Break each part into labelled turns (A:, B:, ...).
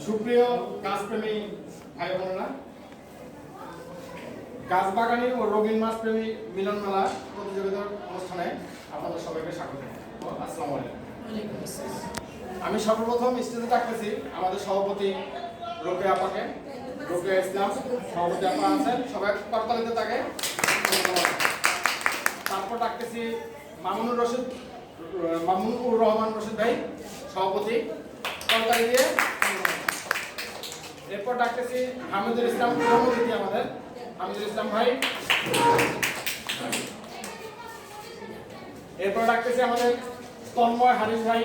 A: সুপ্রিয় গাছপ্রেমী ভাই বোনেরা, গাছ বাগানি ও রঙিন মাছ প্রেমী মিলন মেলা প্রতিযোগিতার অনুষ্ঠানে আপনাদের সবাইকে স্বাগত। আসসালামু আলাইকুম। আমি সর্বপ্রথম স্টেজে ডাকতেছি আমাদের সভাপতি রোকেয়া আপাকে। রোকেয়া ইসলাম সভাপতি আপা আছেন, সবাই করতালিতে থাকে। তারপর ডাকতেছি মামুনুর রহমান রশিদ ভাই সভাপতি, করতালি দিয়ে। এরপর ডাকতেছি হামিদুল ইসলাম আমাদের হামিদুল ইসলাম ভাই। এরপর ডাকতেছি আমাদের তন্ময় হারিস ভাই।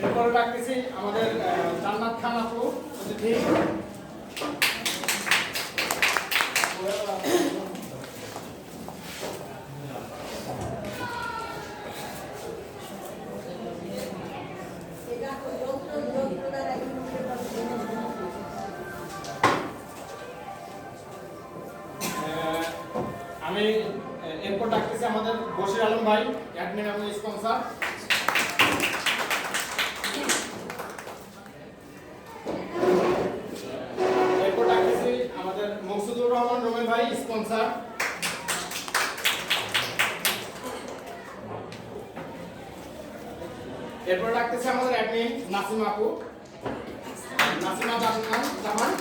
A: এরপরে ডাকতেছি আমাদের জান্নাত খান আপু অতিথি। আমি এরপর ডাকতেছি আমাদের বশির আলম ভাই, অ্যাডমিন এবং স্পন্সর। এরপর ডাকতেছি আমাদের মকসুদুর রহমান রোমেল ভাই, স্পন্সর। এরপর ডাকতেছি আমাদের অ্যাডমিন নাসিমা আপু, নাসিমা জামান।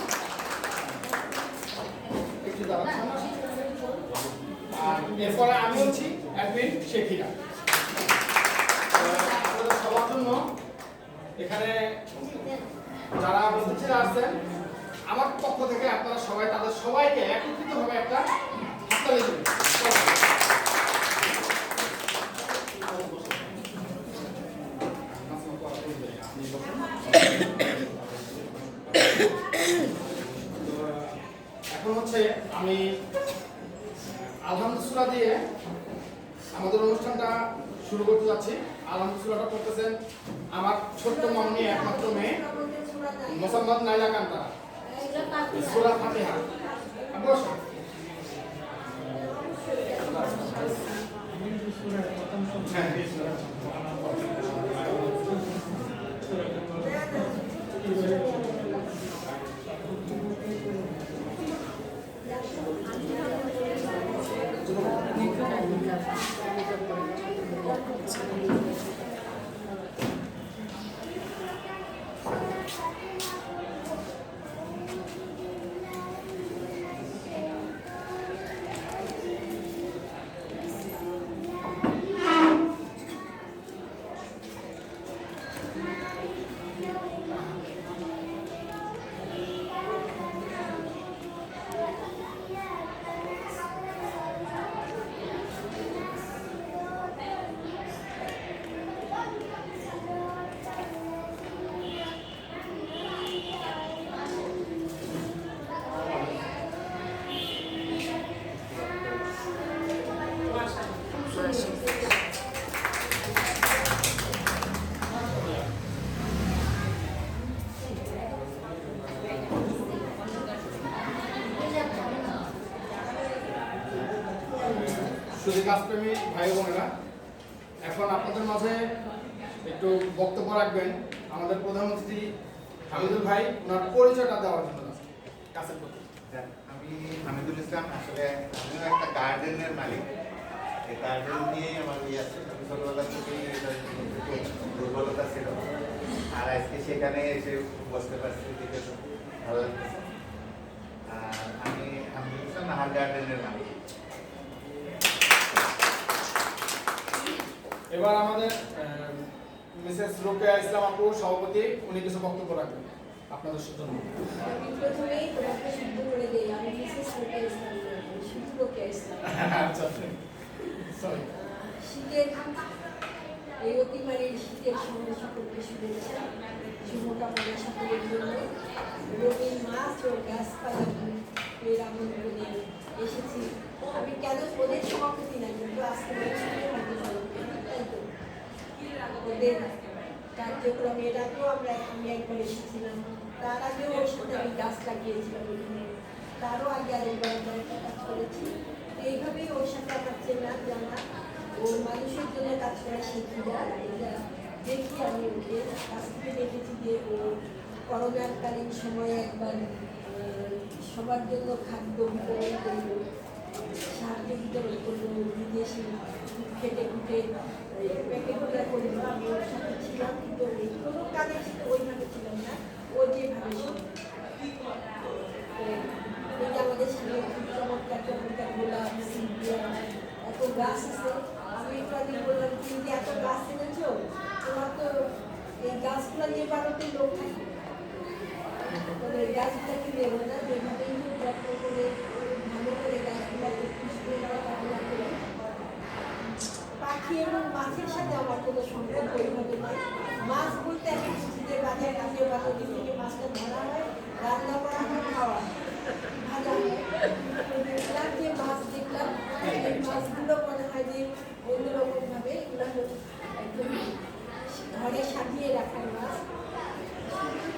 A: আর এরপরে আমি হচ্ছি অ্যাডমিন শেখিরা। সবার জন্য এখানে যারা অতিথিরা আসছেন আমার পক্ষ থেকে আপনারা সবাই তাদের সবাইকে একত্রিতভাবে একটা হাততালি দেবেন। হচ্ছে আমি আলহামদুলিল্লাহ দিয়ে আমাদের অনুষ্ঠানটা শুরু করতে যাচ্ছি। আলহামদুলিল্লাহটা করতেছেন আমার ছোট্ট মামনি একমাত্র মেয়ে মোসাম্মদ নাইলা কান্তারা। সূরা ফাতিহা। বসো। শুধু কাজপ্রেমী ভাই বোনেরা, এখন আপনাদের মাঝে একটু বক্তব্য রাখবেন আমাদের প্রধান অতিথি হামিদুল ভাই, ওনার পরিচয়টা দেওয়ার জন্য কাছের প্রতি।
B: আমি হামিদুল ইসলাম, আসলে আমিও একটা গার্ডেনের মালিক। এই গার্ডেন নিয়ে আমার ইয়ে আছে, ছোটবেলা থেকেই দুর্বলতা ছিল, আর আজকে সেখানে এসে বসতে পারছি, দেখে ভালো লাগতেছে। আর আমি হামিদুল ইসলাম, নাহার গার্ডেনের মালিক।
A: এবার আমাদের মিসেস রোকেয়া ইসলাম আপু সভাপতি, উনি কিছু বক্তব্য রাখবেন আপনাদের জন্য।
C: আমি প্রথমেই তোমাকে শুদ্ধ করে দেই, আমি মিসেস রোকেয়া ইসলাম, শুধু রোকেয়া ইসলাম।
A: আচ্ছা সরি।
C: শীতের এই অতিমারীর শীতের সময় সকলকে শুভেচ্ছা, শুভকামনা সকলের জন্য। রঙিন মাছ ও গাছপালা এর আমন্ত্রণে এসেছি। আমি কেন ওদের সভাপতি না, কিন্তু আজকে ওদের কার্যক্রমে এর আগেও আমি একবার এসেছিলাম, তার আগেও ওর সাথে আমি গাছ লাগিয়েছিলাম ওখানে, তারও আগে আরেকবার আমরা একটা কাজ করেছি। এইভাবেই ওর সাথে আমার চেনা জানা, ওর মানুষের জন্য কাজ করা শিখি যায়। এটা দেখি আমি ওকে কাছ থেকে দেখেছি যে ও করোনাকালীন সময়ে একবার সবার জন্য খাদ্য বিতরণ করল, সাহায্য বিতরণ করলো, বিদেশি খেটে খুঁটে প্যাকেটগুলো করলো। আমি ওর সাথে ছিলাম, কিন্তু কোনো কাজের সাথে ওইভাবে ছিলাম না, ও যেভাবে এই যে আমাদের সামনে খুব চমৎকার চমৎকার গোলাপ, সিপিয়া, এত গাছ আছে। আমি একটু আগে বললাম, তুমি যে এত গাছ এনেছ, তোমার তো এই গাছগুলো নিয়ে ভারতের লোক থাকে, তবে এই গাছগুলোকে নেবো না, যেভাবেই যত্ন করে ভালো করে গাছগুলোকে পুষ্টি কামনা করে। পাখি এবং মাছের সাথে আমার কোনো সম্পর্ক ওইভাবে নয়। মাছ বলতে আমি বুঝি যে বাজার কাছে বা নদী থেকে মাছটা ধরা হয়, রান্না করা হয়, খাওয়া ভাজা হয়। দেখলাম যে মাছ দেখলাম, এই মাছগুলো মনে হয় যে অন্যরকমভাবে এগুলো একদম ঘরে সাজিয়ে রাখার মাছ।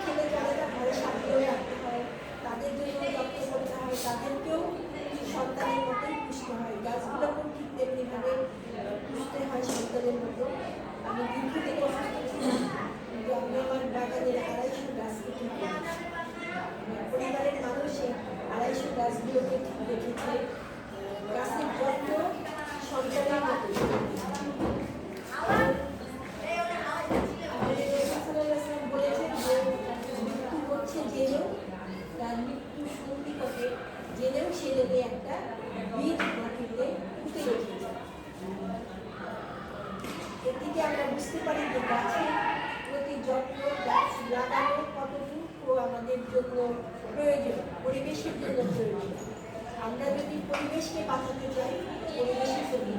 C: খেলে চলে না, ঘরে সাজিয়েও রাখতে হয়, তাদের জন্য যত্ন করতে হয়, তাদেরকেও সন্তানের মতোই পুষতে হয়, গাছগুলোকেও ঠিক তেমনিভাবে পুষতে হয় সন্তানের মতো। আমি দীর্ঘ থেকে অসুস্থ ছিলাম, কিন্তু আমি আমার বাগানের 250 গাছকে ঠিক রেখেছি। পরিবারের মানুষ এই 250 গাছগুলোকে ঠিক রেখেছে। গাছের যত্ন সন্তানের মতো। বলেছেন যে মৃত্যু হচ্ছে জেনেও, তার মৃত্যু সন্নিকটে জেনেও সে যদি একটা বীজ মাটিতে পুঁতে রেখেছে। এর থেকে আমরা বুঝতে পারি যে গাছের প্রতি যত্ন, গাছ লাগানো কতটুকু আমাদের জন্য প্রয়োজন, পরিবেশের জন্য প্রয়োজন। আমরা যদি পরিবেশকে বাঁচাতে চাই, পরিবেশের প্রতি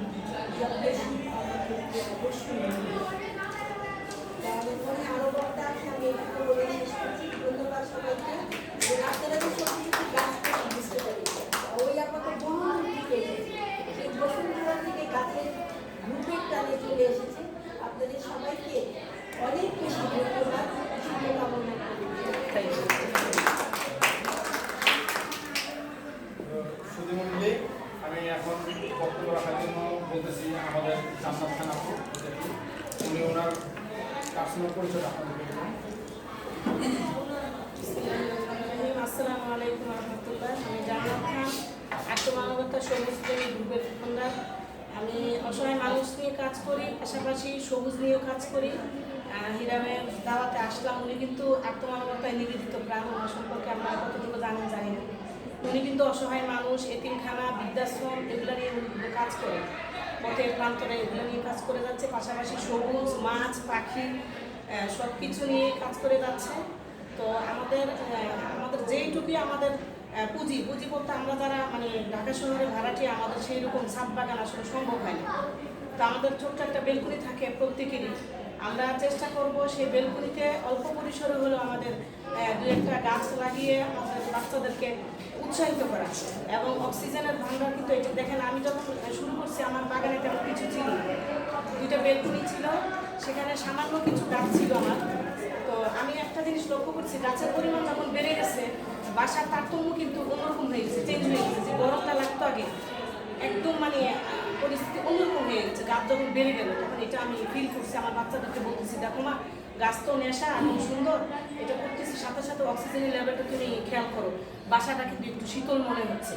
C: যত্নশীল আমাদের অবশ্যই। তার মনে আরো বক্তা আছে, আমি একটু বলে শেষ করছি। ধন্যবাদ সবাইকে। আপনারা যে সত্যি গাছ বুঝতে পারি।
D: কাজ করি, পাশাপাশি সবুজ নিয়েও কাজ করি। হিরামের দাওয়াতে আসলাম, উনি কিন্তু আত্মমানবতায় নিবেদিত প্রাণ, ওনার সম্পর্কে আমরা কতটুকু জানেন জানি না। উনি কিন্তু অসহায় মানুষ, এতিমখানা, বৃদ্ধাশ্রম এগুলো নিয়ে উনি কিন্তু কাজ করে, পথের প্রান্তরে এগুলো নিয়ে কাজ করে যাচ্ছে। পাশাপাশি সবুজ, মাছ, পাখি সব কিছু নিয়ে কাজ করে যাচ্ছে। তো আমাদের যেইটুকুই আমাদের পুঁজি বলতে আমরা যারা মানে ঢাকা শহরে ভাড়াটিয়া, আমাদের সেই রকম ছাদ বাগান আসলে সম্ভব হয় না। তো আমাদের ছোট্ট একটা বেলকুনি থাকে প্রত্যেকেরই, আমরা চেষ্টা করব সেই বেলকুনিতে অল্প পরিসরে হলেও আমাদের দু একটা গাছ লাগিয়ে আমাদের বাচ্চাদেরকে উৎসাহিত করা। এবং অক্সিজেনের ভান্ডার কিন্তু এটা দেখেন, আমি যখন শুরু করছি আমার বাগানে তেমন কিছু ছিল না, 2টা বেলকুনি ছিল, সেখানে সামান্য কিছু গাছ ছিল আমার। তো আমি একটা জিনিস লক্ষ্য করছি, গাছের পরিমাণ যখন বেড়ে গেছে, বাসার তারতম্য কিন্তু অন্যরকম হয়ে গেছে, চেঞ্জ হয়ে গেছে। যে গরমটা লাগতো আগে, একদম মানে পরিস্থিতি অন্যরকম হয়ে গেছে। গাছ যখন বেড়ে গেল তখন এটা আমি ফিল করছি, আমার বাচ্চাদেরকে বলতেছি, দেখো মা, গাছ তো নেশা এমন সুন্দর, এটা করতেছি, সাথে সাথে অক্সিজেনের লেভেলটা তুমি খেয়াল করো, বাসাটা কিন্তু একটু শীতল মনে হচ্ছে,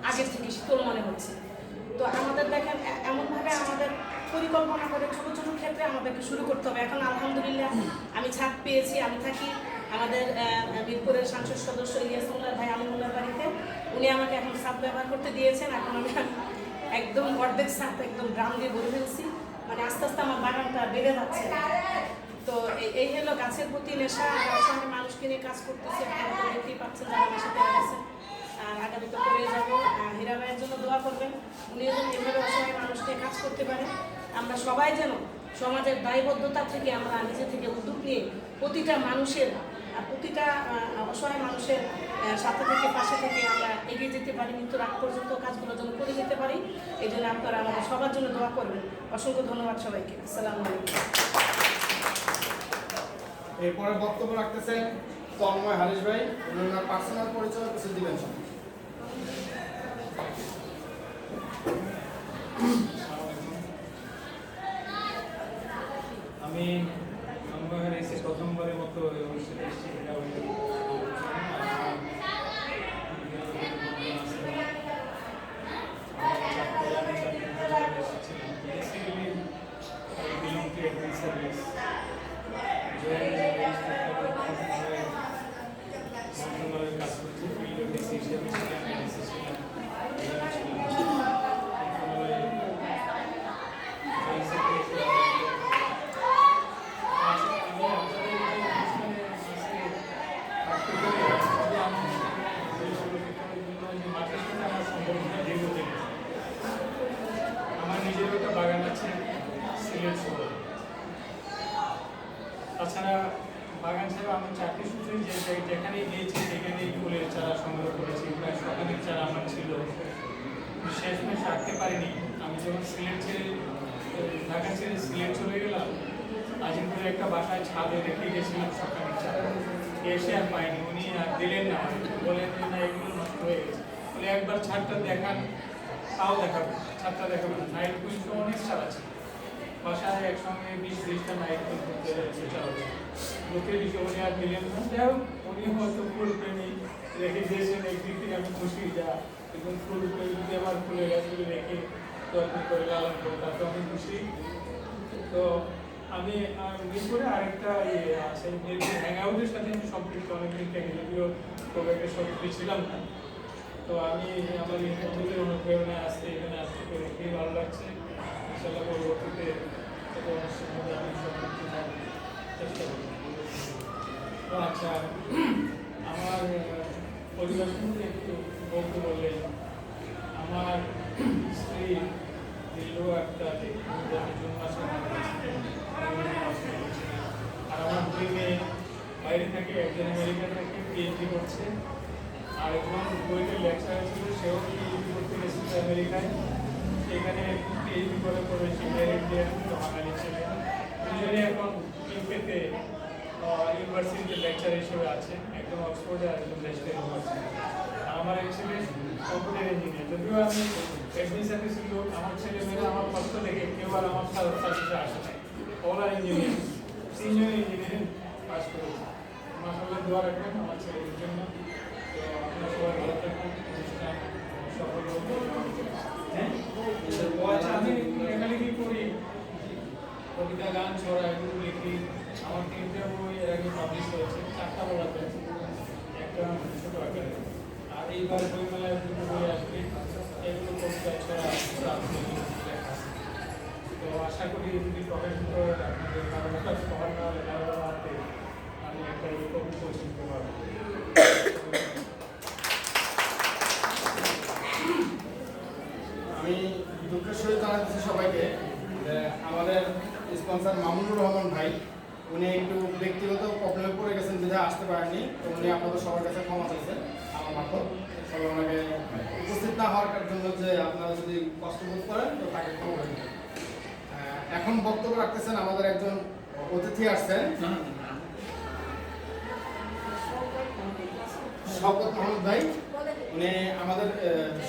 D: আগের থেকে শীতল মনে হচ্ছে। তো আমাদের দেখেন এমনভাবে আমাদের পরিকল্পনা করে ছোটো ছোটো ক্ষেত্রে আমাদেরকে শুরু করতে হবে। এখন আলহামদুলিল্লাহ আমি ছাদ পেয়েছি, আমি থাকি আমাদের মিরপুরের সংসদ সদস্য ইলিয়াস মোল্লার ভাই আলিমুল্লার বাড়িতে, উনি আমাকে এখন ছাদ ব্যবহার করতে দিয়েছেন। এখন আমি একদম অর্ধেক ছাদ একদম ড্রাম দিয়ে ভরে ফেলছি, মানে আস্তে আস্তে আমার বাগানটা বেড়ে যাচ্ছে। তো এই হলো গাছের প্রতি নেশা, সঙ্গে মানুষকে নিয়ে কাজ করতেছে, আপনারা দেখতেই পাচ্ছেন যারা আমার সাথে গেছেন। আর আগামীতে করে যাবো। হীরা ভাইয়ের জন্য দোয়া করবেন, উনি যেন এভাবে অসহায় মানুষকে কাজ করতে পারে। আমরা সবাই যেন সমাজের দায়বদ্ধতা থেকে আমরা নিজে থেকে উদ্যোগ নিয়ে প্রতিটা মানুষের, প্রতিটা অসহায় মানুষের সাথে থেকে পাশে থেকে আমরা এগিয়ে যেতে পারি, মৃত্যুর আগ পর্যন্ত কাজগুলো যেন করে যেতে পারি। এই জন্য আপনারা আমাদের সবার জন্য দোয়া করবেন। অসংখ্য ধন্যবাদ সবাইকে। আসসালামু আলাইকুম।
A: এরপরে বক্তব্য রাখতেছেন তন্ময় হারিস ভাই, ওনার পার্সোনাল পরিচয় কিছু দিবেন।
E: আমি তন্ময় এসে প্রথমবারের মতো এই অনুষ্ঠানে এসেছি। কাজ করছি আমার নিজের একটা বাগান আছে সিলেট শহরে। তাছাড়া বাগান ছাড়া আমি চাকরি সূত্রে যেখানেই গিয়েছি সেখানেই ফুলের চারা সংগ্রহ করেছি। প্রায় শতাধিক চারা আমার ছিল, শেষমেশ রাখতে পারিনি। আমি যখন সিলেট ছেড়ে ঢাকা ছেড়ে সিলেট চলে গেলাম, আজিমপুরে একটা বাসায় ছাদে রেখে গেছিলাম শতাধিক চারা, এসে আর পাইনি। উনি আর দিলেন না, বলেন না এগুলো নষ্ট হয়ে গেছে। বলে একবার ছাদটা দেখান, তাও দেখাবো, ছাদটা দেখাবো না। নাইট কুইন অনেক চারা ছিল বাসায়, একসঙ্গে 20-30টা নাইট কুইন করতে চেষ্টা হচ্ছে। লোকের বিষয় উনি আর দিলেন না। যাই হোক, উনি হয়তো ফুল প্রেমী রেখে দিয়েছেন, একদিক থেকে আমি খুশি। যা একদম ফুল প্রেমী যদি আমার ফুলের গাছগুলো রেখে যত্ন করে লালন করে, তাতে আমি খুশি। তো আমি মিরপুরে আরেকটা আছে, মিরপুর হ্যাংআউটের সাথে আমি সম্পৃক্ত অনেকদিন থেকে, যদিও খুব একটা সক্রিয় ছিলাম না। তো আমি আমার এই বন্ধুদের অনুপ্রেরণায় আসতে এখানে আসতে পেরে খুবই ভালো লাগছে। ইনশাআল্লাহ পরবর্তীতে অনুষ্ঠান হবে, আমি সম্পৃক্ত থাকার চেষ্টা করব। তো আচ্ছা, আমার পরিবার সম্পর্কে একটু বলতে বললে, আমার স্ত্রী দীর্ঘ একটা জুন মাসে মারা গেছে। আর আমার 2 মেয়ে বাইরে থেকে, একজন আমেরিকা থেকে পিএইচডি করছে, আর একজন বইতে লেকচারার ছিল, সেও পিএইচডি করতে গেছিল আমেরিকায়। সেখানে পিএইচডি করে পড়েছি, ইন্ডিয়ান বাঙালি ছিলেন। দুজনে এখন ইউকেতে ইউনিভার্সিটিতে লেকচার হিসেবে আছে, একজন অক্সফোর্ডে আর একজন লেস্টার ইউনিভার্সিটি। আর আমার এক ছেলে কম্পিউটার ইঞ্জিনিয়ার। যদিও আমি অ্যাডমিশনে ছিল, আমার ছেলেমেয়েরা আমার কষ্ট দেখে কেউ আর আমার সাথে আসে নাই, ওরা ইঞ্জিনিয়ার, 3 জনে ইঞ্জিনিয়ারিং পাস করেছে। মাশাআল্লাহ দোয়া রাখবেন আমার ছেলের জন্য। তো আপনারা সবাই ভালো থাকুন, অনুষ্ঠান সফল হোক। হ্যাঁ, আমি লেখালেখি করি, কবিতা, গান, ছড়া এগুলো লিখি। আমার 3টে বই এর আগে পাবলিশ হয়েছে, 4টা বলাতে, একটা ছোট আকারে। আর এইবার বইমেলায় 2টো বই আসবে, এগুলো কবিতা, ছড়া লেখা। তো আশা করি যদি প্রকাশিত আপনাদের কারো কাছে খবর না হলে হাতে আমি একটা কবি পৌঁছে দিতে পারবো।
A: আমি দুঃখের সহিত জানাচ্ছি সবাইকে যে আমাদের স্পন্সর মামুনুর রহমান ভাই উনি একটু ব্যক্তিগত প্রবলেমে পড়ে গেছেন, বিধায় আসতে পারেননি। তো উনি আপনাদের সবার কাছে ক্ষমা চাইছেন আমার মারফত। সবাই ওনাকে উপস্থিত না হওয়ার জন্য যে আপনারা যদি কষ্ট বোধ করেন তো তাকে ক্ষমা করে দেবেন। এখন বক্তব্য রাখতেছেন আমাদের একজন অতিথি আসছেন, শওকত মাহমুদ ভাই। উনি আমাদের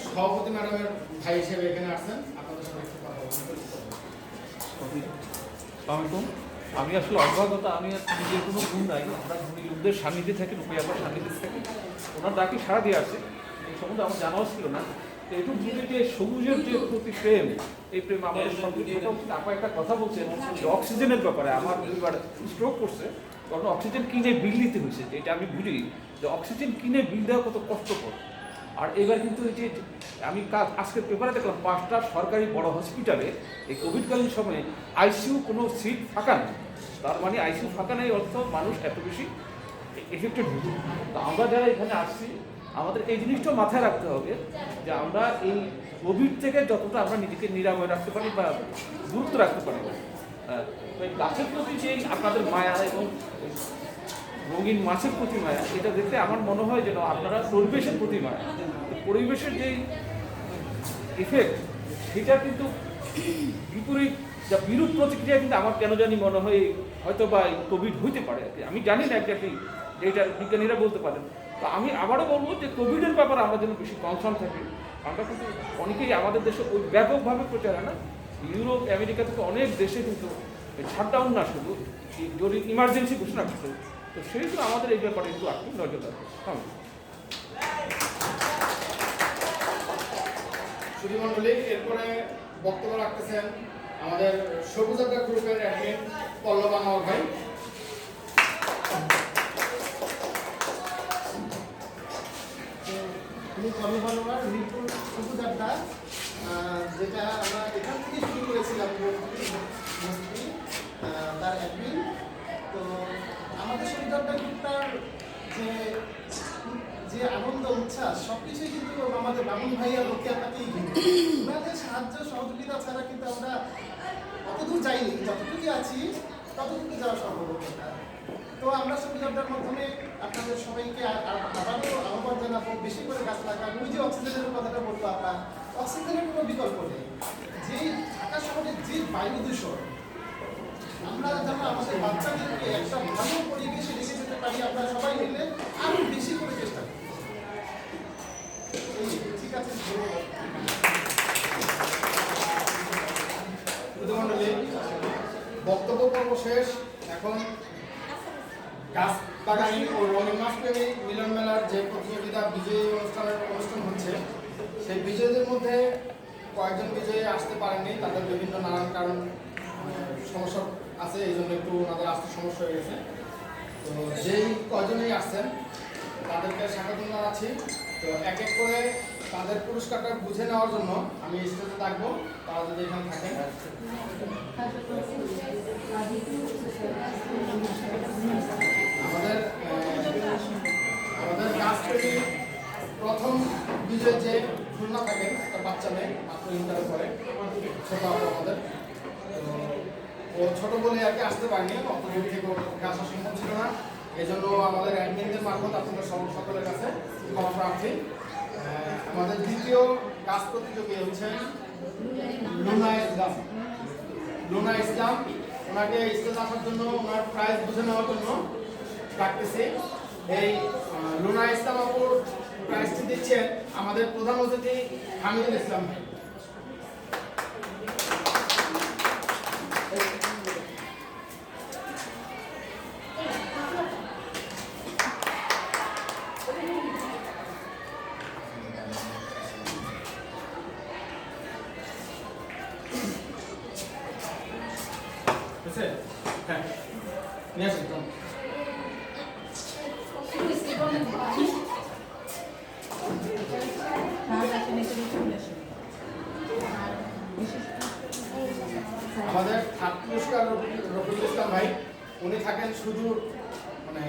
A: সভাপতি ম্যাডামের ভাই হিসেবে এখানে আসছেন। আপনাদের সঙ্গে একটু কথা বলবেন।
F: আসসালামাইকুম। আমি আসলে অভ্যাগতা, আমি নিজের কোনো গুণ নাই। আমরা ধনী লোকদের সান্নিধ্যে থাকি, রুপিয়াপার সান্নিধ্যে থাকি। ওনার ডাকি সারা দিয়ে আসছে, এই সম্বন্ধে আমার জানাও ছিল না। তো একটু যদি যে সবুজের যে প্রতি প্রেম, এই প্রেম আমাদের সবুজ। আপা একটা কথা বলছেন যে অক্সিজেনের ব্যাপারে, আমার দুইবার স্ট্রোক করছে, কারণ অক্সিজেন কিনে বিল দিতে হয়েছে। এটা আমি বুঝি যে অক্সিজেন কিনে বিল দেওয়া কত কষ্টকর। আর এবার কিন্তু এই যে আমি আজকের পেপারে দেখলাম 5টা সরকারি বড় হসপিটালে এই কোভিডকালীন সময়ে আইসিইউ কোনো সিট ফাঁকা নেই। তার মানে আইসিইউ ফাঁকা নেই অর্থ মানুষ এত বেশি এফেক্টেড হতো। তো আমরা যারা এখানে আসছি আমাদের এই জিনিসটা মাথায় রাখতে হবে যে আমরা এই কোভিড থেকে যতটা আমরা নিজেকে নিরাময় রাখতে পারি বা গুরুত্ব রাখতে পারি। গাছের প্রতি যে আপনাদের মায়া এবং রঙিন মাছের প্রতি মায়া, এটা দেখতে আমার মনে হয় যেন আপনারা পরিবেশের প্রতি মায়া। পরিবেশের যেই ইফেক্ট সেটা কিন্তু বিপরীত যা বিরূপ প্রতিক্রিয়া কিন্তু আমার কেন জানি মনে হয় হয়তো বা কোভিড হইতে পারে। আমি জানি না একজাক্টলি, যেটা বিজ্ঞানীরা বলতে পারেন। তো আমি আবারও বলবো যে কোভিডের ব্যাপারে আমরা যেন বেশি কনসার্ন থাকি। আমরা কিন্তু অনেকেই আমাদের দেশে ওই ব্যাপকভাবে প্রচার হয় না, ইউরোপ আমেরিকা থেকে অনেক দেশে কিন্তু শাটডাউন না শুধু যদি ইমার্জেন্সি ঘোষণা করতে। তো সেই জন্য আমাদের এই ব্যাপারে একটু একটু নজর রাখবে।
A: সুধীমণ্ডলী, এরপরে বক্তব্য রাখতেছেন আমাদের সবুজ আড্ডা গ্রুপের অ্যাডমিন পল্লব আনোয়ার ভাই।
G: উনি পল্লব আনোয়ার, মিরপুর সবুজ আড্ডা, যেটা আমরা এখান থেকে শুরু করেছিলাম, তার অ্যাডমিন। তো আমাদের সবুজ আড্ডা গ্রুপটার যে আনন্দ উচ্ছ্বাস সবকিছুই কিন্তু আমাদের বামুন ভাইয়া লোকে আপনাকেই কিন্তু ওনাদের সাহায্য সহযোগিতা ছাড়া কিন্তু আমরা অতদূর যাইনি। যতটুকু আছি ততটুকু যাওয়া সম্ভব হতো না। তো আমরা সবুজ আড্ডার মাধ্যমে আপনাদের সবাইকে আবারও আহ্বান জানাবো, বেশি করে গাছ লাগান। ওই যে অক্সিজেনের কথাটা বলবো, আপনার অক্সিজেনের কোনো বিকল্প নেই। যে ঢাকা শহরের যে বায়ু দূষণ, আমরা যেন আমাদের বাচ্চাদেরকে একটা ভালো পরিবেশে রেখে যেতে পারি, আমরা সবাই মিলে আরো বেশি করে চেষ্টা করি। ঠিক আছে,
A: সুধীমণ্ডলী, বক্তব্য পর্ব শেষ। এখন গাছ বাগানি ও রঙিন মাছ প্রেমী মিলন মেলার যে প্রতিযোগিতা বিজয়ী অনুষ্ঠান হচ্ছে, সেই বিজয়ীদের মধ্যে কয়েকজন বিজয়ী আসতে পারেননি। তাদের বিভিন্ন নানান কারণ সমস্যা আছে, এই জন্য একটু ওনাদের আসতে সমস্যা হয়ে গেছে। তো যেই কয়জনেই আসছেন তাদেরকে স্বাগত জানাচ্ছি। তো এক এক করে তাদের পুরস্কারটা বুঝে নেওয়ার জন্য আমি স্টেজে থাকবো, তারা যদি এখানে থাকেন। আমাদের গাছ প্রেমী প্রথম বিজয় যে খুলনা থাকেন, একটা বাচ্চা মেয়ে মাত্র ইন্টার করে, ছোট আপু আমাদের। তো ও ছোট বলে আর কি আসতে পারেনি, অত দূর থেকে ওকে আসা সম্ভব ছিল না। এই জন্য আমাদের অ্যাডমিনদের মারফত আপনাদের সকলের কাছে ক্ষমা প্রার্থী। আমাদের দ্বিতীয় গাছ প্রতিযোগী হচ্ছে লুনা ইসলাম। ওনাকে স্টেজ আসার জন্য, ওনার প্রাইজ বুঝে নেওয়ার জন্য ডাকতেছি। এই লুনা ইসলাম আপুর প্রাইজটি দিচ্ছেন আমাদের প্রধান অতিথি হামিদুল ইসলাম ভাই। আমাদের থার্ড পুরস্কার রফিকুল ইসলাম ভাই, উনি থাকেন সুদূর, মানে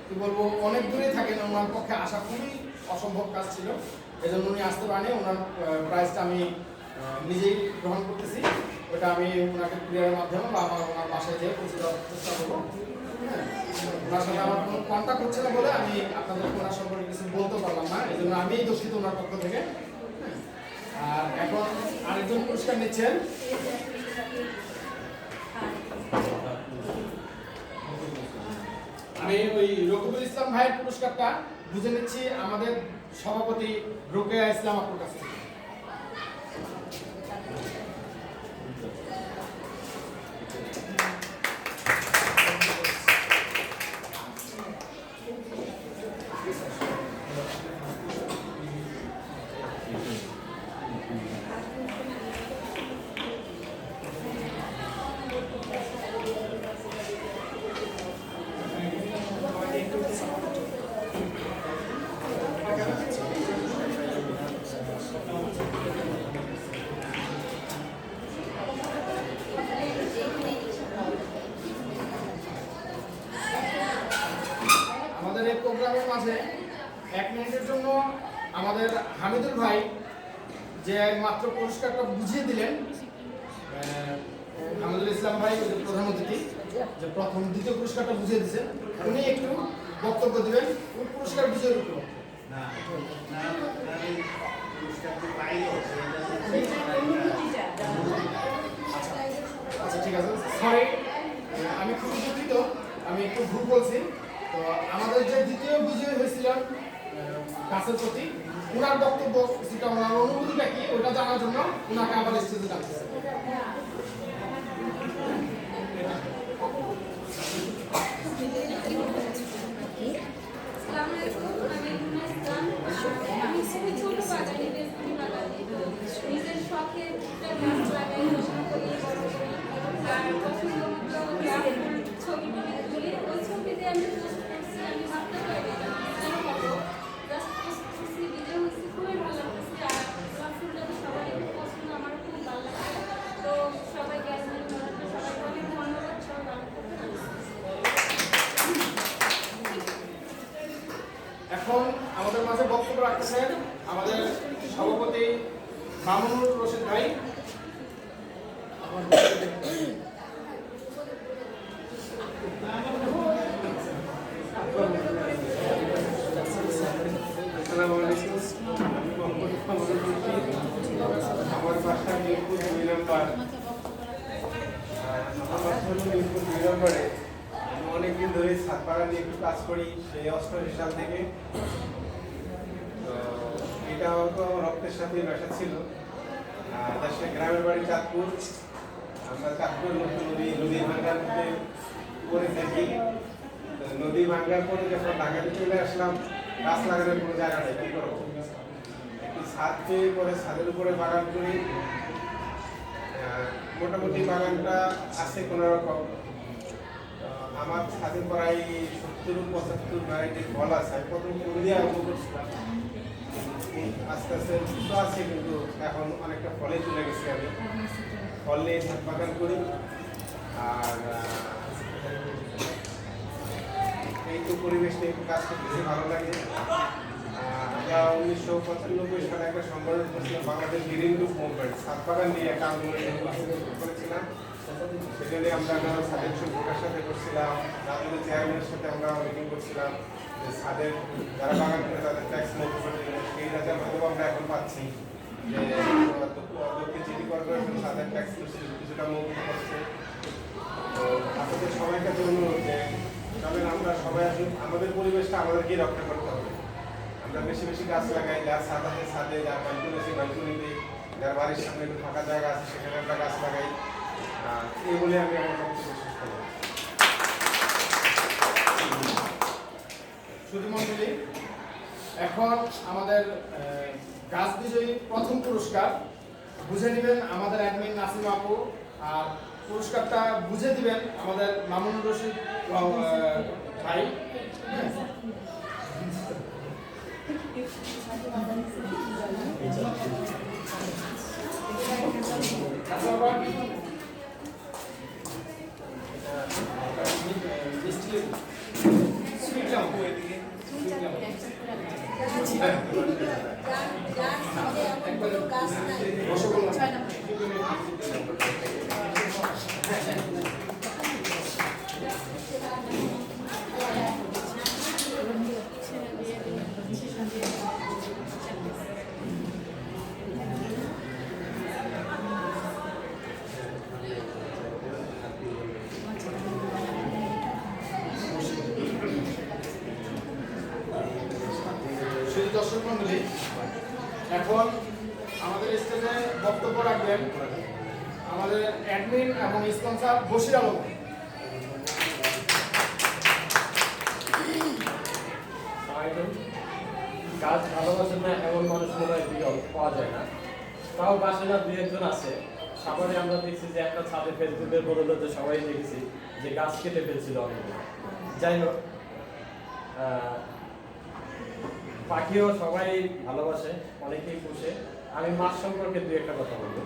A: কি বলবো, অনেক দূরে থাকেন, ওনার পক্ষে আসা খুবই অসম্ভব কাজ ছিল, এজন্য উনি আসতে পারেনি। ওনার প্রাইজটা আমি নিজেই গ্রহণ করতেছি, ওটা আমি ওনাকে কুরিয়ারের মাধ্যমে বা ওনার বাসায় যেয়ে পৌঁছে দেওয়ার চেষ্টা করবো। হ্যাঁ, ওনার সাথে আমার কোনো কন্ট্যাক্ট হচ্ছে না বলে আমি আপনাদের ওনার সম্পর্কে কিছু বলতে পারলাম না, এই জন্য আমিই দুঃখিত ওনার পক্ষ থেকে। আর এখন আরেকজন পুরস্কার নিচ্ছেন, আমি ওই রকিবুল ইসলাম ভাইয়ের পুরস্কারটা বুঝে নিচ্ছি আমাদের সভাপতি রোকেয়া ইসলাম আপুর কাছ থেকে। আমাদের এই প্রোগ্রামের মাঝে 1 মিনিটের জন্য আমাদের হামিদুল ভাই যে মাত্র পুরস্কারটা বুঝিয়ে দিলেন, হামিদুল ইসলাম ভাই যে প্রধান অতিথি যে প্রথম দ্বিতীয় পুরস্কারটা বুঝিয়ে দিয়েছেন, উনি একটু বক্তব্য দিবেন ওই পুরস্কার বিজয়ের উপর।
B: না না আমি পুরস্কারটি পাইও
A: আচ্ছা ঠিক আছে, সরি, আমি খুবই দুঃখিত, আমি একটু ভুল বলছি। তো আমাদের যে দ্বিতীয় বিজয়ী হয়েছিলেন গাছের প্রতি, ওনার বক্তব্য যেটা, ওনার অনুভূতিটা কি ওটা জানার জন্য ওনাকে আবার স্টেজে ডাকতেছে।
H: নিজের শখের গাছ লাগাই, রোপণ করি, বড় করি, আর পছন্দ মতো ছবি তুলি। ওই ছবিতে আমি পোস্ট করছি, আমি ভাবতে পারি কেন হবো, জাস্ট পোস্ট করছি, ভিডিও হচ্ছে, খুবই ভালো লাগছে। আর ফুলটা তো সবাই পছন্দ, আমারও খুব ভালো লাগে। তো সবাই গ্যাস সবাইকে অনেক ধন্যবাদ, সবাই ভালো থাকবেন।
A: এখন আমাদের মাঝে বক্তব্য রাখতেছেন আমাদের সভাপতি মামুনুর রশিদ ভাই।
I: আমার বাসা মিরপুর 2 নম্বর। আমার বাসা হলো মিরপুর 2 নম্বরে। আমি অনেকদিন ধরে ছাদপাড়া নিয়ে একটু কাজ করি, সেই 88 সাল থেকে। তো এটা হয়তো আমার রক্তের সাথে মেশা ছিল। দেশের গ্রামের বাড়ি চাঁদপুর, আমরা চাঁদপুর নদী ভাঙ্গার মধ্যে পড়ে থাকি। নদী ভাঙ্গার পরে যখন ঢাকাতে চলে আসলাম, গাছ লাগানোর কোনো জায়গা নেই, কী করবো, একটু ছাদ পেয়ে পরে ছাদের উপরে বাগান করি। মোটামুটি বাগানটা আছে কোনো রকম। আমার ছাদে প্রায় 70-75 ভ্যারাইটির ফল আছে। আমি প্রথম ফুল দিয়ে আরম্ভ করছিলাম, আস্তে আস্তে তো আছে, কিন্তু এখন অনেকটা ফলে চলে গেছি। আমি ফল নিয়ে ছাদ বাগান করি। আর এই তো পরিবেশ নিয়ে একটু কাজ করতে বেশি ভালো লাগে। আমরা 1995 সালে একটা সংগঠন করছিলাম, বাংলাদেশ গ্রিন গ্রুপ মুভমেন্ট, ছাদ বাগান নিয়ে একটা আন্দোলন করেছিলাম। সেখানে আমরা ছাদের ভোটার সাথে করছিলাম, রাজনীতি চেয়ারম্যানের সাথে আমরা মিটিং করছিলাম যে ছাদের যারা বাগান করে তাদের ট্যাক্স মুভ করে দিল। সেই রাজার হয়তো আমরা এখন পাচ্ছি যে দক্ষিণ সিটি কর্পোরেশন ছাদের ট্যাক্স কিছুটা মুভ করছে। তো আপনাদের সবাইকে অনুরোধ যে তবে আমরা সবাই আসুন, আমাদের পরিবেশটা আমাদেরকেই রক্ষা করতে হবে। আমরা বেশি বেশি গাছ লাগাই, যার ছাদ আছে ছাদে, যার ব্যালকনি আছে ব্যালকনিতে, যার বাড়ির সামনে একটু ফাঁকা জায়গা আছে সেখানে আমরা গাছ লাগাই। এই বলে আমি আমার বক্তব্য শেষ করব।
A: সুধীমণ্ডলী, এখন আমাদের গাছ বিজয়ী প্রথম পুরস্কার বুঝে নেবেন আমাদের অ্যাডমিন নাসিমা আপু, আর পুরস্কারটা বুঝে দিবেন আমাদের মামুনুর রশিদ ভাই।
C: গাছ নাই
A: শুধু দর্শক মন্ডলী, এখন আমাদের স্টেজে বক্তব্য রাখবেন আমাদের অ্যাডমিন এবং স্পন্সর বশির আলম।
J: গাছ ভালোবাসেন না এমন মানুষ মনে হয় বিরল পাওয়া যায় না, তাও বাসে না দুই একজন আছে। সামনে আমরা দেখছি যে একটা ছাদে ফেসবুকের বদলতে সবাই দেখেছি যে গাছ কেটে ফেলছিল অনেকে। যাই হোক, পাখিও সবাই ভালোবাসে, অনেকেই পুষে। আমি মাছ সম্পর্কে দুই একটা কথা বলবো।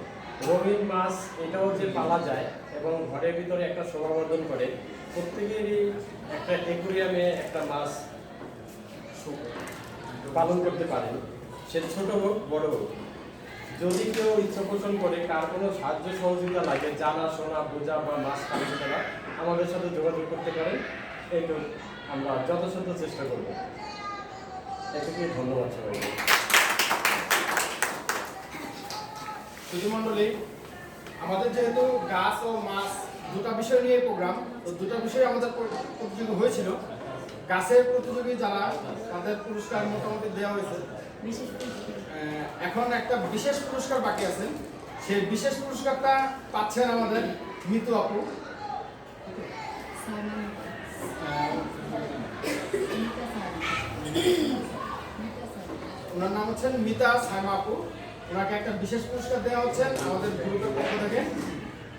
J: রঙিন মাছ এটাও যে পালা যায় এবং ঘরের ভিতরে একটা শোভাবর্ধন করে, প্রত্যেকেরই একটা অ্যাকুরিয়ামে একটা মাছ পালন করতে পারেন, সে ছোট হোক বড় হোক। যদি কেউ ইচ্ছা পোষণ করে, কার কোনো সাহায্য সহযোগিতা লাগে, জানা শোনা বোঝা বা মাছ পালন করা, আমাদের সাথে যোগাযোগ করতে পারেন। এইটু আমরা যথাসাধ্য চেষ্টা করব। এটুকুই, ধন্যবাদ সবাইকে।
A: সুধীমণ্ডলী, আমাদের যেহেতু গাছ ও মাছ দুটা বিষয় নিয়ে প্রোগ্রাম, তো দুটা বিষয় আমাদের প্রতিযোগী হয়েছিল। গাছের প্রতিযোগী যারা, তাদের পুরস্কার মোটামুটি দেওয়া হয়েছে। এখন একটা বিশেষ পুরস্কার বাকি আছে। সেই বিশেষ পুরস্কারটা পাচ্ছেন আমাদের মিতু আপু। ওনার নাম হচ্ছেন মিতা সাইমা আপু। ওনাকে একটা বিশেষ পুরস্কার দেওয়া হচ্ছে আমাদের গ্রুপের পক্ষ থেকে।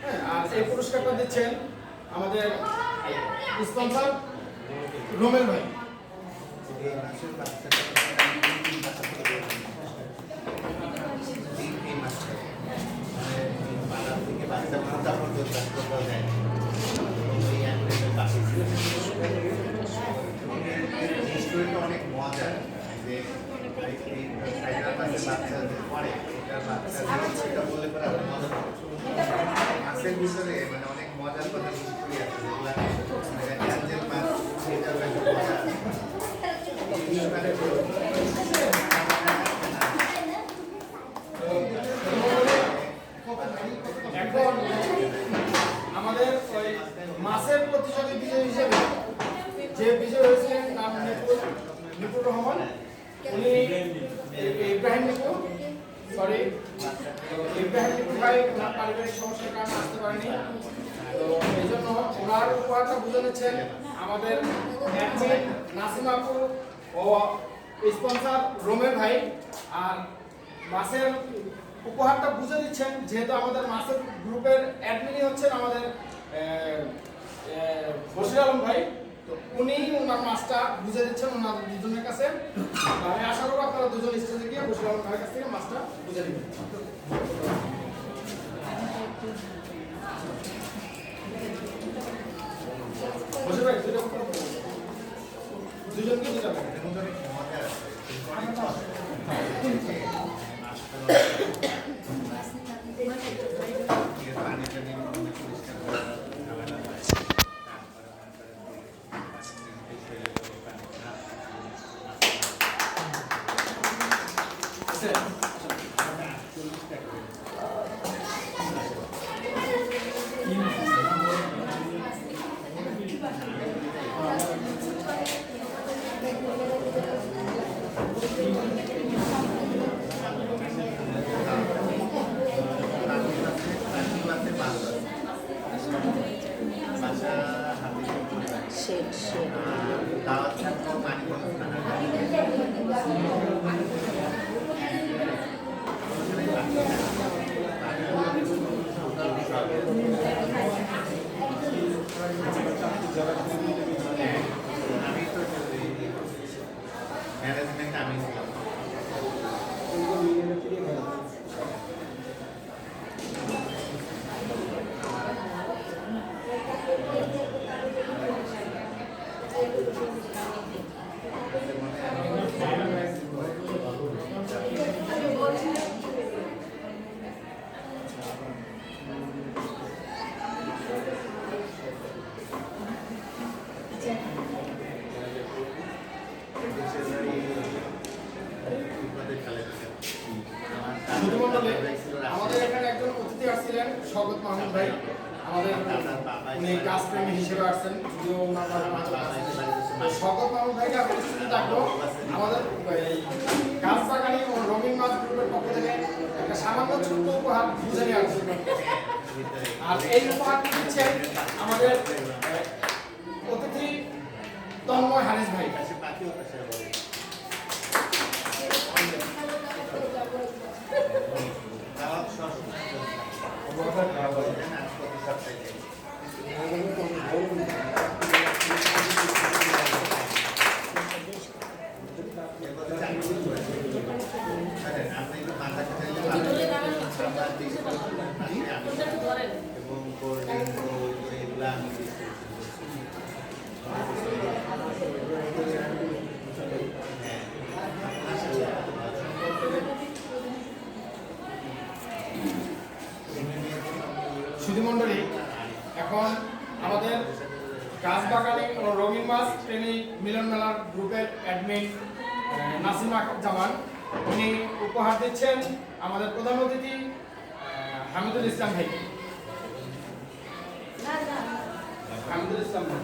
A: হ্যাঁ, আর এই পুরস্কারটা দিচ্ছেন আমাদের স্পন্সর রোমেল ভাই।
B: অনেক মজার যে বাচ্চা পড়ে, এটা বললে পরে আরো মজা পাবে। মাছের ভিতরে মানে অনেক মজার কথা হিস্ট্রি আছে, যেগুলা অ্যাঞ্জেল মাছ, সেটার একটা মজা আছে।
A: এখন আমাদের ওই মাছের প্রতিযোগী বিজয়ী হিসেবে যে বিজয় হয়েছে নাম নিপুর রহমান। উনি ইব্রাহিম নিপু, সরি ইব্রাহিম নিপু ভাই ওনার পারিবারিক সমস্যার কারণে আসতে পারেনি। তো এই জন্য ওনার উপহারটা বুঝে নিচ্ছেন আমাদের অ্যাডমিন নাসিমা আপু ও স্পন্সর রোমেল ভাই। আর মাছের উপহারটা বুঝে দিচ্ছেন, যেহেতু আমাদের মাছের গ্রুপের অ্যাডমিনই হচ্ছেন আমাদের বশির আলম ভাই। তো উনি ওনার মাছটা বুঝে দিচ্ছেন ওনাদের দুজনের কাছে। আমি আশা করবো আপনারা দুজন স্টেজে গিয়ে বশির আলম ভাইয়ের কাছ থেকে মাছটা বুঝে দিবেন। বশির ভাই দুজনকে দুটা
B: অনেক মজা আছে, অনেক পানিটা নিয়ে পরিষ্কার করা ঝামেলা হয়। ম্যানেজমেন্ট আমি ছিলাম।
A: স্বাগত মাহমুদ ভাই আমাদের উনি গাছ প্রেমী হিসেবে আসছেন, যদিও ওনার বাগান আছে। স্বাগত মাহমুদ ভাইকে আমরা স্টুডিও ডাকবো। আমাদের এই গাছ বাগানি ও রঙিন মাছ গ্রুপের পক্ষ থেকে একটা সামান্য ছোট্ট উপহার বুঝে নিয়ে আসছে। আর এই উপহারটি দিচ্ছেন আমাদের অতিথি তন্ময় হানিস ভাই।
B: এবং কোল্ড ড্রিঙ্ক এগুলো আমি
A: সুধীমণ্ডলী, এখন আমাদের গাছ বাগানি ও রঙিন মাছ প্রেমী মিলন মেলার গ্রুপের অ্যাডমিন নাসিমা জামান, উনি উপহার দিচ্ছেন আমাদের প্রধান অতিথি হামিদুল ইসলাম ভাই। হামিদুল ইসলাম ভাই।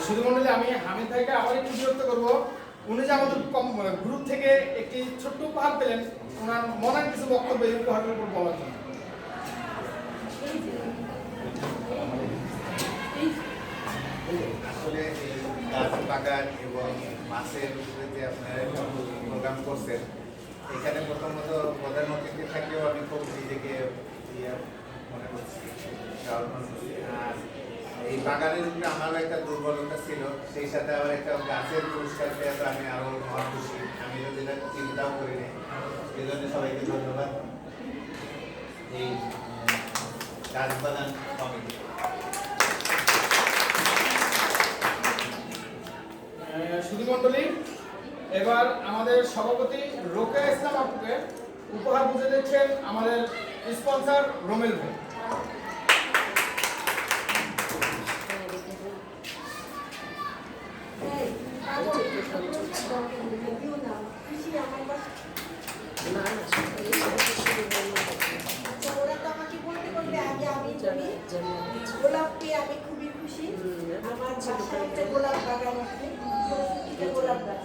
A: সুধীমণ্ডলী, আমি হামিদ ভাইকে আবার একটু বিরক্ত করবো। উনি যে আমাদের গ্রুপ থেকে একটি ছোট্ট উপহার পেলেন, ওনার মনের কিছু বক্তব্য এই উপহারের উপর বলার জন্য।
B: আসলে এই গাছ বাগান এবং মাছের উপরে যে আপনারা প্রোগ্রাম করছেন, এখানে প্রথমত প্রধান অতিথি থাকলেও আমি খুব নিজেকে মনে করছি। কারণ আর এই বাগানের উপরে আমারও একটা দুর্বলতা ছিল, সেই সাথে আবার একটা গাছের পুরস্কার পেয়ে তো আমি আরও মহা খুশি। আমি যদি এটা চিন্তাও করিনি, এই জন্য সবাইকে ধন্যবাদ। এই গাছ বাগান কমিটি
A: সুধীমণ্ডলী, এবার আমাদের সভাপতি রোকেয়া ইসলাম আপুকে উপহার বুঝে দিচ্ছেন আমাদের স্পন্সর রোমেল ভাই।
C: ওরা তো আমাকে বলতে বলবে আগে আমি বলি, গোলাপ পেয়ে আমি খুবই খুশি। আমার বাসায় একটা গোলাপ বাগান আছে, গোলাপ গাছ।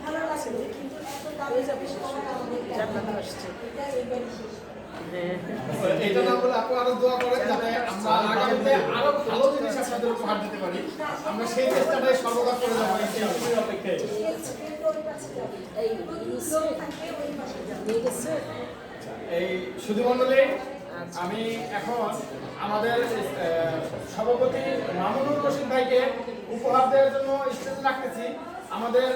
C: ভালো লাগবে, কিন্তু এত দামি
A: এটা না বলে আপনি আরো দোয়া করেন যাতে আমরা আগামীতে আরো ভালো জিনিস আপনাদের উপহার দিতে পারি। আমরা সেই চেষ্টাটাই সর্বদা করে যাবো এই অপেক্ষায়। এই সুধীমণ্ডলী, আমি এখন আমাদের সভাপতি মামুনুর রশিদ ভাইকে উপহার দেওয়ার জন্য স্টেজে রাখতেছি আমাদের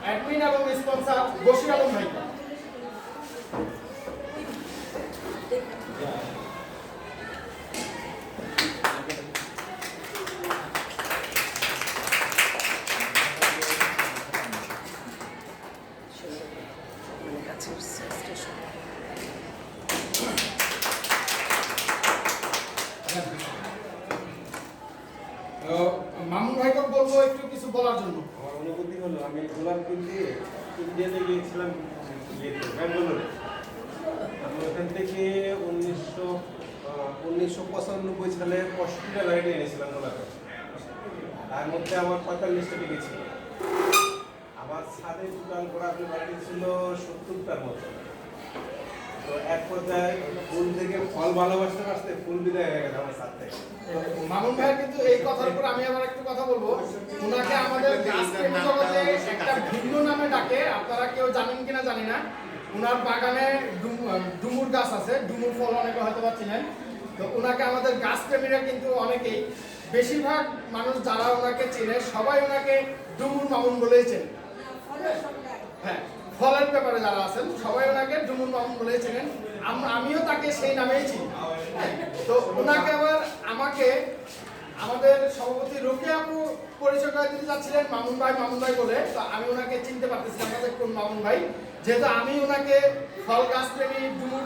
A: অ্যাডমিন এবং স্পন্সর বশির আলম ভাইকে। মামুন ভাইকে বলবো একটু কিছু বলার জন্য।
J: আমার অনুভূতি হলো, আমি গোলাপ কিনতে ইন্ডিয়াতে গিয়েছিলাম ব্যাঙ্গালোরে। আমি ওখান থেকে 1995 সালে 65টা ভ্যারাইটি এনেছিলাম গোলাপের। তার মধ্যে আমার 45টা লেগেছিল। আমার ছাদে টোটাল গোলাপের ভ্যারাইটি ছিল 70টার মতো। তো এক পর্যায়ে ফুল থেকে ফল ভালোবাসতে বাসতে ফুল বিদায় হয়ে গেছে আমার ছাদ থেকে।
A: মামুন ভাই কিন্তু এই কথার উপর আমি আবার একটু কথা বলবো। ওনাকে আমাদের গাছ প্রেমী জগতে একটা ভিন্ন নামে ডাকে, আপনারা কেউ জানেন কিনা জানি না। ওনার বাগানে ডুমুর গাছ আছে, ডুমুর ফল অনেকে হয়তো চিনেন। তো ওনাকে আমাদের গাছ প্রেমীরা কিন্তু অনেকেই, বেশিরভাগ মানুষ যারা ওনাকে চেনে সবাই ওনাকে ডুমুর মামুন বলেই চেনে। হ্যাঁ, ফলের ব্যাপারে যারা আছেন সবাই ওনাকে ডুমুর মামুন বলে চেনেন, আমিও তাকে সেই নামেই চিনি। তো ওনাকে আবার আমাকে আমাদের সভাপতি রোকেয়া আপু পরিচয় করে দিতে যাচ্ছিলেন মামুন ভাই বলে, তো আমি ওনাকে চিনতে পারতেছিলাম না যে কোন মামুন ভাই, যেহেতু আমি ওনাকে ফল গাছ প্রেমী ডুমুর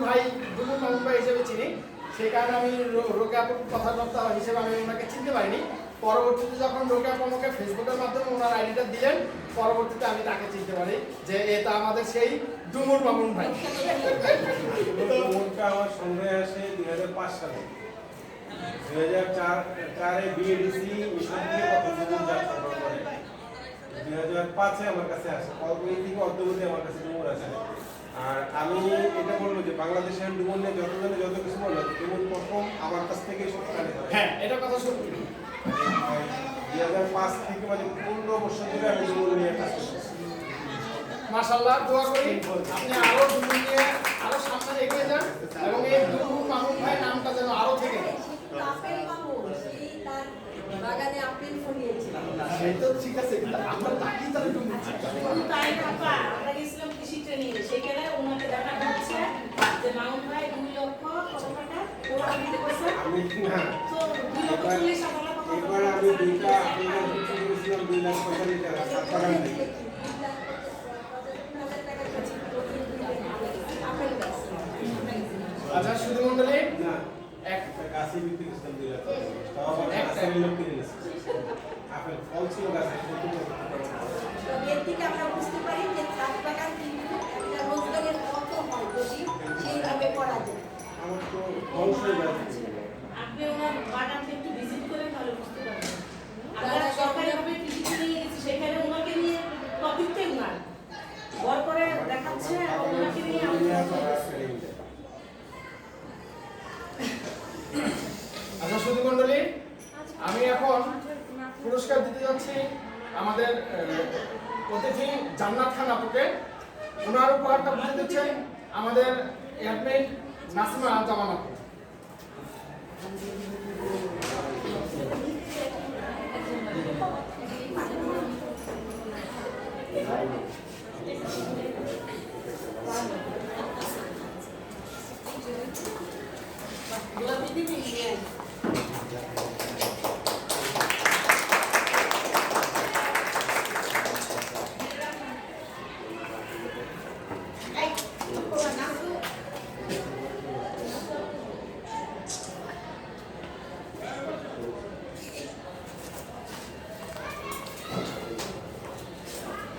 A: মামুন ভাই হিসেবে চিনি, সেই কারণে আমি রোকেয়া আপুর কথাবার্তা হিসেবে আমি ওনাকে চিনতে পারিনি। পরবর্তীতে যখন রোকেয়া আপু আমাকে ফেসবুকের মাধ্যমে ওনার আইডিটা দিলেন, পরবর্তীতে আমি তাকে চিনতে পারি যে এটা আমাদের সেই ডুমুর মামুন ভাই।
I: ডুমুরটা আমার সন্দেহে আসে 2005 সালে। 2004 বিএডিসি মিশন থেকে কত ডুমুর জাত সংগ্রহ করে। 2005 আমার কাছে আসে, কলকাতা থেকে অদ্যবধি আমার কাছে ডুমুর আছে। আর আমি এটা বলবো যে বাংলাদেশের ডুমুর নিয়ে যতজনে যত কিছু বলে, ডুমুর প্রথম আমার কাছ থেকে সত্যি।
A: হ্যাঁ, এটা কথা সত্যি।
I: 2005 থেকে মানে 15 বছর ধরে আমি ডুমুর নিয়ে কাজ করছি।
A: মাশাআল্লাহ, দোয়া করি আপনি আরো ডুমুর নিয়ে আরো সামনে এগিয়ে যান এবং এই ডুমুর মামুন ভাই নামটা যেন আরো থেকে যায়।
C: আপেল মামুন, সেই তার বাগানে আপেল ফলিয়েছে।
A: সেই তো ঠিক আছে, কিন্তু আমরা তাকি তাহলে ডুমুর
D: তাই বাবা, আমরা গেছিলাম কৃষি ট্রেনিং, সেখানে ওনাকে দেখা যাচ্ছে যে মামুন ভাই 2 লক্ষ কত টাকা ওরা দিতে কইছে।
I: আমি না
D: তো 2 লক্ষ 40 টাকা কত
I: এবার আমি দুইটা আপনার বিক্রি করেছিলাম 2 লাখ 45 টাকা সাতপাড়া থেকে।
A: আচ্ছা, শুধু মন্ডলী
I: না,
A: একটা
I: গাছে বিক্রি করেছিলাম 2 লাখ 45। তাও আবার গাছে মিলে কিনে নিয়েছি। আপেল ফল ছিল গাছে,
C: এর থেকে আমরা বুঝতে পারি যে ছাদ বাগান কিন্তু একটা রোজগারের কত হয় যদি সেইভাবে করা যায়।
I: আমার তো বংশই গাছে।
D: আপনি ওনার বাগানটা একটু ভিজিট করে তাহলে বুঝতে পারবেন। আমরা সরকারিভাবে কৃষি ট্রেনিং গেছি, সেখানে ওনাকে নিয়ে টপিকটাই ওনার বড় করে দেখাচ্ছে এবং ওনাকে নিয়ে
A: আচ্ছা, শুধু মন্ডলী আমি এখন পুরস্কার দিতে যাচ্ছি আমাদের অতিথি জান্নাত খান আপুকে। ওনার উপহারটা বুঝে দিচ্ছেন আমাদের অ্যাডমিন নাসিমা জামান আপু।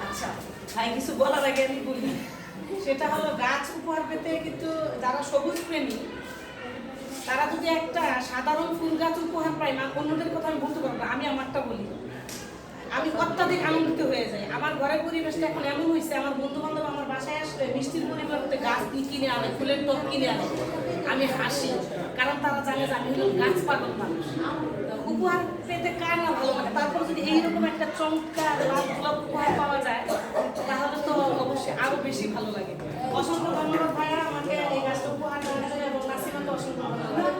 D: আচ্ছা ভাই, কিছু বলার আগে আমি বলি, সেটা হলো গাছ উপহার পেতে কিন্তু যারা সবুজ প্রেমী তারা যদি একটা সাধারণ ফুল গাছ উপহার পায় না, অন্যদের কথা আমি বলতে পারবো না, আমি আমারটা বলি, আমি অত্যাধিক আনন্দিত হয়ে যাই। আমার ঘরের পরিবেশটা এখন এমন হয়েছে, আমার বন্ধু বান্ধব আমার বাসায় আসলে মিষ্টির পরিবর্তে গাছ কিনে আনে, ফুলের টব কিনে আনে, আমি হাসি, কারণ তারা জানে যে আমি হলো গাছ পাগল মানুষ। উপহার পেতে কার না ভালো লাগে, তারপর যদি এইরকম একটা চমৎকার লাভ গোলাপ উপহার পাওয়া যায় তাহলে তো অবশ্যই আরো বেশি ভালো লাগে। অসংখ্য ধন্যবাদ ভাইয়া আমাকে এই গাছটা উপহার দেওয়ার জন্য, এবং নাসিমাকে অসংখ্য ধন্যবাদ।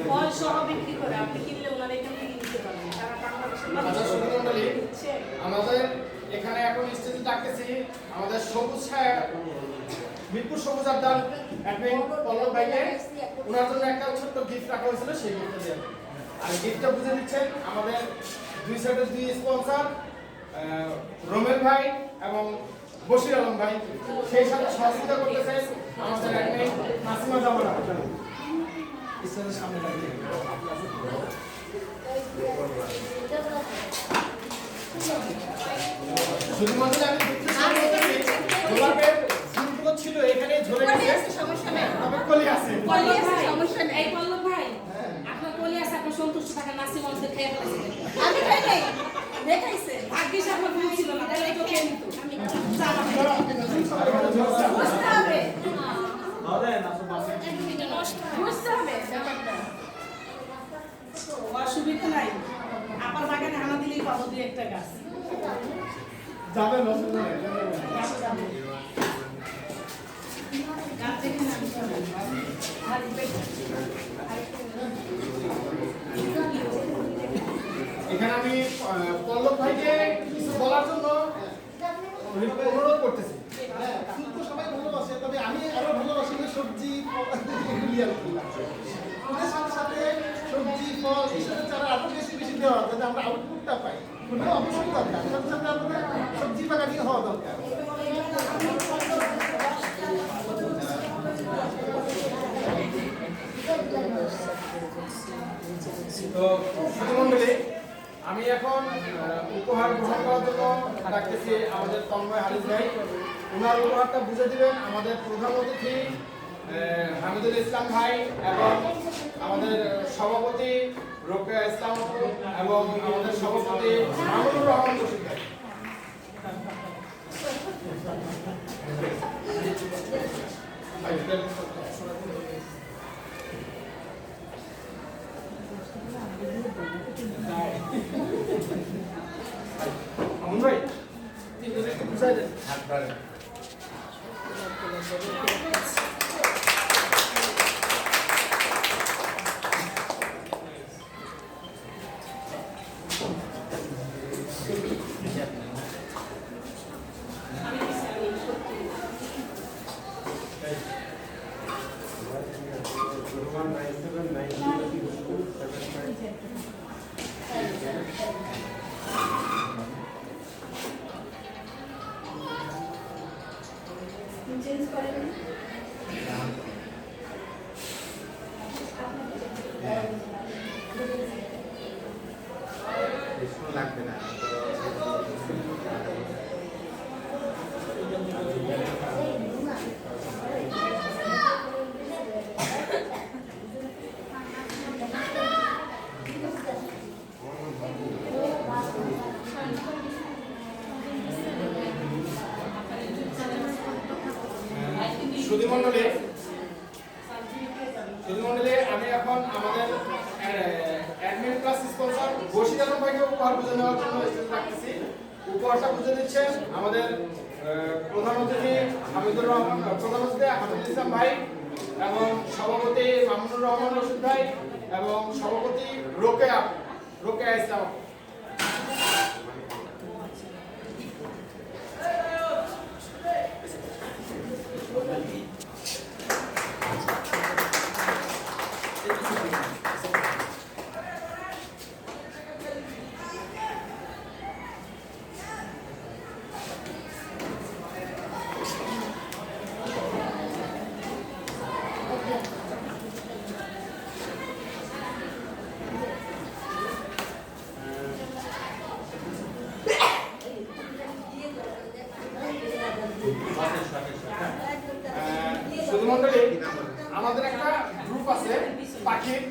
D: ফল সহ বিক্রি করে, আপনি কিনলে ওনারা এখান থেকে নিতে পারবেন, সারা বাংলাদেশের
A: আচ্ছা, শুধু মন্ডলী
D: দিচ্ছে।
A: আমাদের এখানে এখন স্টেজে ডাকতেছি আমাদের সবুজ ছায়া মিরপুর সবুজ আড্ডার অ্যাডমিন পল্লব ভাইকে। ওনার জন্য একটা ছোট্ট গিফট রাখা হয়েছিল, সেই গিফটটা দিয়ে আর গিফটটা বুঝে দিচ্ছেন আমাদের দুই সাইডের দুই স্পন্সর রোমেল ভাই এবং বশির আলম ভাই, সেই সাথে সহযোগিতা করতেছেন আমাদের অ্যাডমিন নাসিমা জামান আপু। স্টেজের সামনে দাঁড়িয়ে শুধুমাত্র আমি গোলাপের ফুলগুলো ছিল এখানে ঝরে গেছে,
D: সমস্যা নেই,
A: তবে কলি আছে।
D: সমস্যা নেই। এই পল্লব ভাই, আপনার কলি আছে, আপনার সন্তুষ্ট থাকেন, নাসিম আমাদের খেয়ে ফেলেছে।
C: আমি খাই নাই, দেখাইছে।
D: ভাগ্যিস আপনার ভুল ছিল না, তাহলে তো খেয়ে নিত।
C: বুঝতে হবে, বুঝতে হবে।
D: অসুবিধা নাই, আপনার বাগানে হানা দিলেই পাবো 2-1টা গাছ।
A: যাবে নষ্ট
D: গাছ যেখানে আমি
A: এখানে আমি পল্লব ভাইকে কিছু বলার জন্য অনুরোধ করতেছি।
G: হ্যাঁ, ফুল তো সবাই ভালোবাসে, তবে আমি আরো ভালোবাসি যে সবজি এগুলি আর কি। ফুলের সাথে সাথে সবজি ফল এসবের চারা আরো বেশি বেশি দেওয়া যাতে আমরা আউটপুটটা পাই। ফুলও অবশ্যই দরকার, সাথে সাথে আমাদের সবজি বাগানই হওয়া দরকার।
A: তো সুধীমণ্ডলী, আমি এখন উপহার গ্রহণ করার জন্য ডাকতেছি আমাদের তন্ময় হারিস ভাই। ওনার উপহারটা বুঝে দিবেন আমাদের প্রধান অতিথি হামিদুল ইসলাম ভাই এবং আমাদের সভাপতি রোকেয়া ইসলাম এবং আমাদের সভাপতি মামুনুর রহমান রশিদ ভাই। মামুন ভাই বুঝাই দেন।
C: চেঞ্জ করেন
B: লাগবে না।
A: সুধীমণ্ডলী, আমি এখন আমাদের admin class sponsor Bashir Alam ভাইকে উপহার বুঝে নেওয়ার জন্য স্টেজে রাখতেছি। উপহারটা বুঝে দিচ্ছেন আমাদের প্রধান অতিথি হামিদুল ইসলাম ভাই এবং সভাপতি মামুনুর রহমান রশিদ ভাই এবং সভাপতি রোকেয়া ইসলাম। সুধীমণ্ডলী, আমাদের একটা গ্রুপ আছে পাখির,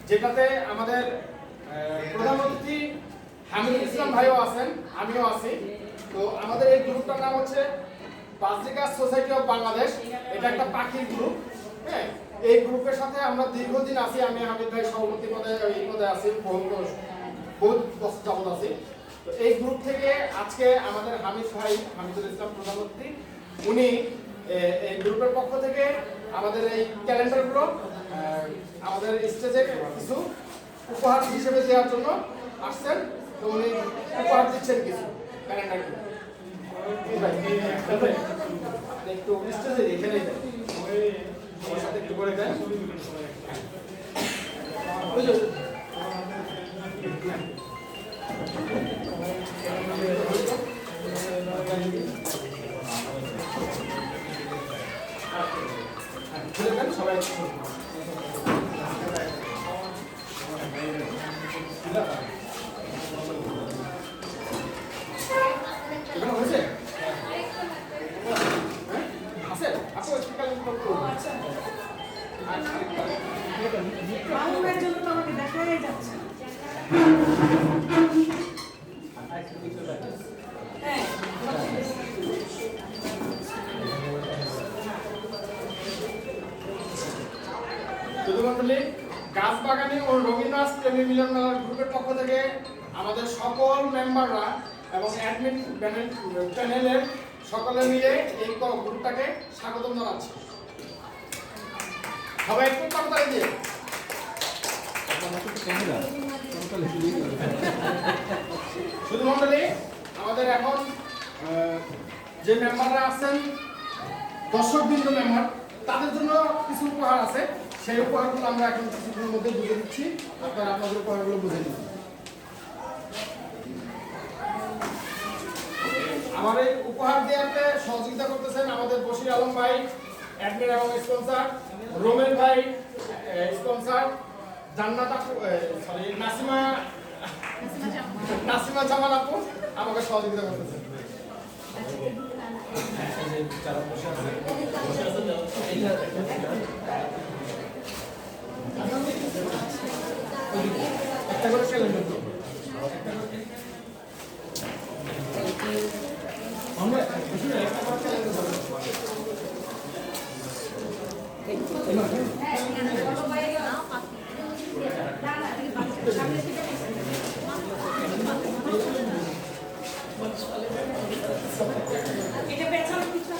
A: যেটাতে আমাদের প্রধান অতিথি হামিদুল ইসলাম ভাইও আছেন, আমিও আছি। তো আমাদের এই গ্রুপটার নাম হচ্ছে বাজরিকাস সোসাইটি অফ বাংলাদেশ। এটা একটা পাখির গ্রুপ। হ্যাঁ, এই গ্রুপের সাথে আমরা দীর্ঘদিন আছি। আমি হামিদ ভাই সভাপতি পদে এই পদে আছি, বহুত বছর যাবত আছি। তো এই গ্রুপ থেকে আজকে আমাদের হামিদুল ইসলাম প্রধান অতিথি, উনি এই গ্রুপের পক্ষ থেকে আমাদের এই ক্যালেন্ডারগুলো আমাদের স্টেজে কিছু উপহার হিসেবে দেওয়ার জন্য আসছেন। তো উনি উপহার দিচ্ছেন কিছু ক্যালেন্ডারগুলো। একটু স্টেজে এখানেই দেন, আমার সাথে একটু করে দেন। সবাই হয়েছে আছে
D: বাংলার জন্য তো আমাকে দেখাই যাচ্ছে। হ্যাঁ,
A: সুধীমণ্ডলী, গাছ বাগানি ও রবীন্দ্রনাথ প্রেমী মিলন মেলার গ্রুপের পক্ষ থেকে আমাদের সকল মেম্বাররা এবং অ্যাডমিন প্যানেলের সকলে মিলে এই গ্রুপটাকে স্বাগত জানাচ্ছি। সবাই একটু তাড়াতাড়ি দিয়ে শুধু মন্ডলী আমাদের এখন যে মেম্বাররা আছেন দর্শকবৃন্দ মেম্বার তাদের জন্য কিছু উপহার আছে সেই উপহারগুলো আমরা এখন কিছুক্ষণের মধ্যে বুঝে দিচ্ছি আপনারা আপনাদের উপহারগুলো বুঝে নিন আমার এই উপহার দেওয়াতে সহযোগিতা করতেছেন আমাদের বশির আলম ভাই অ্যাডমিন এবং স্পন্সর রোমেন ভাই স্পন্সর জান্নাত আপু সরি নাসিমা জামাল আপু আমাকে সহযোগিতা করতেছেন একটা করে ক্যালেন্ডার আমরা একটা করে
D: এটা পেছনে কিছু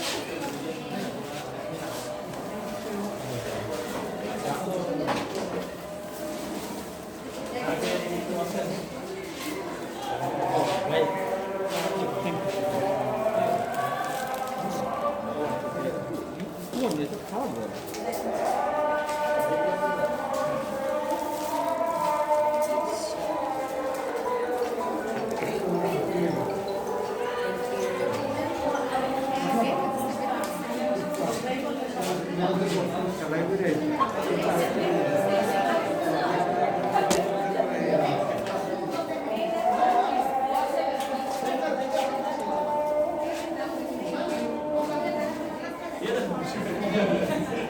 E: Yeah.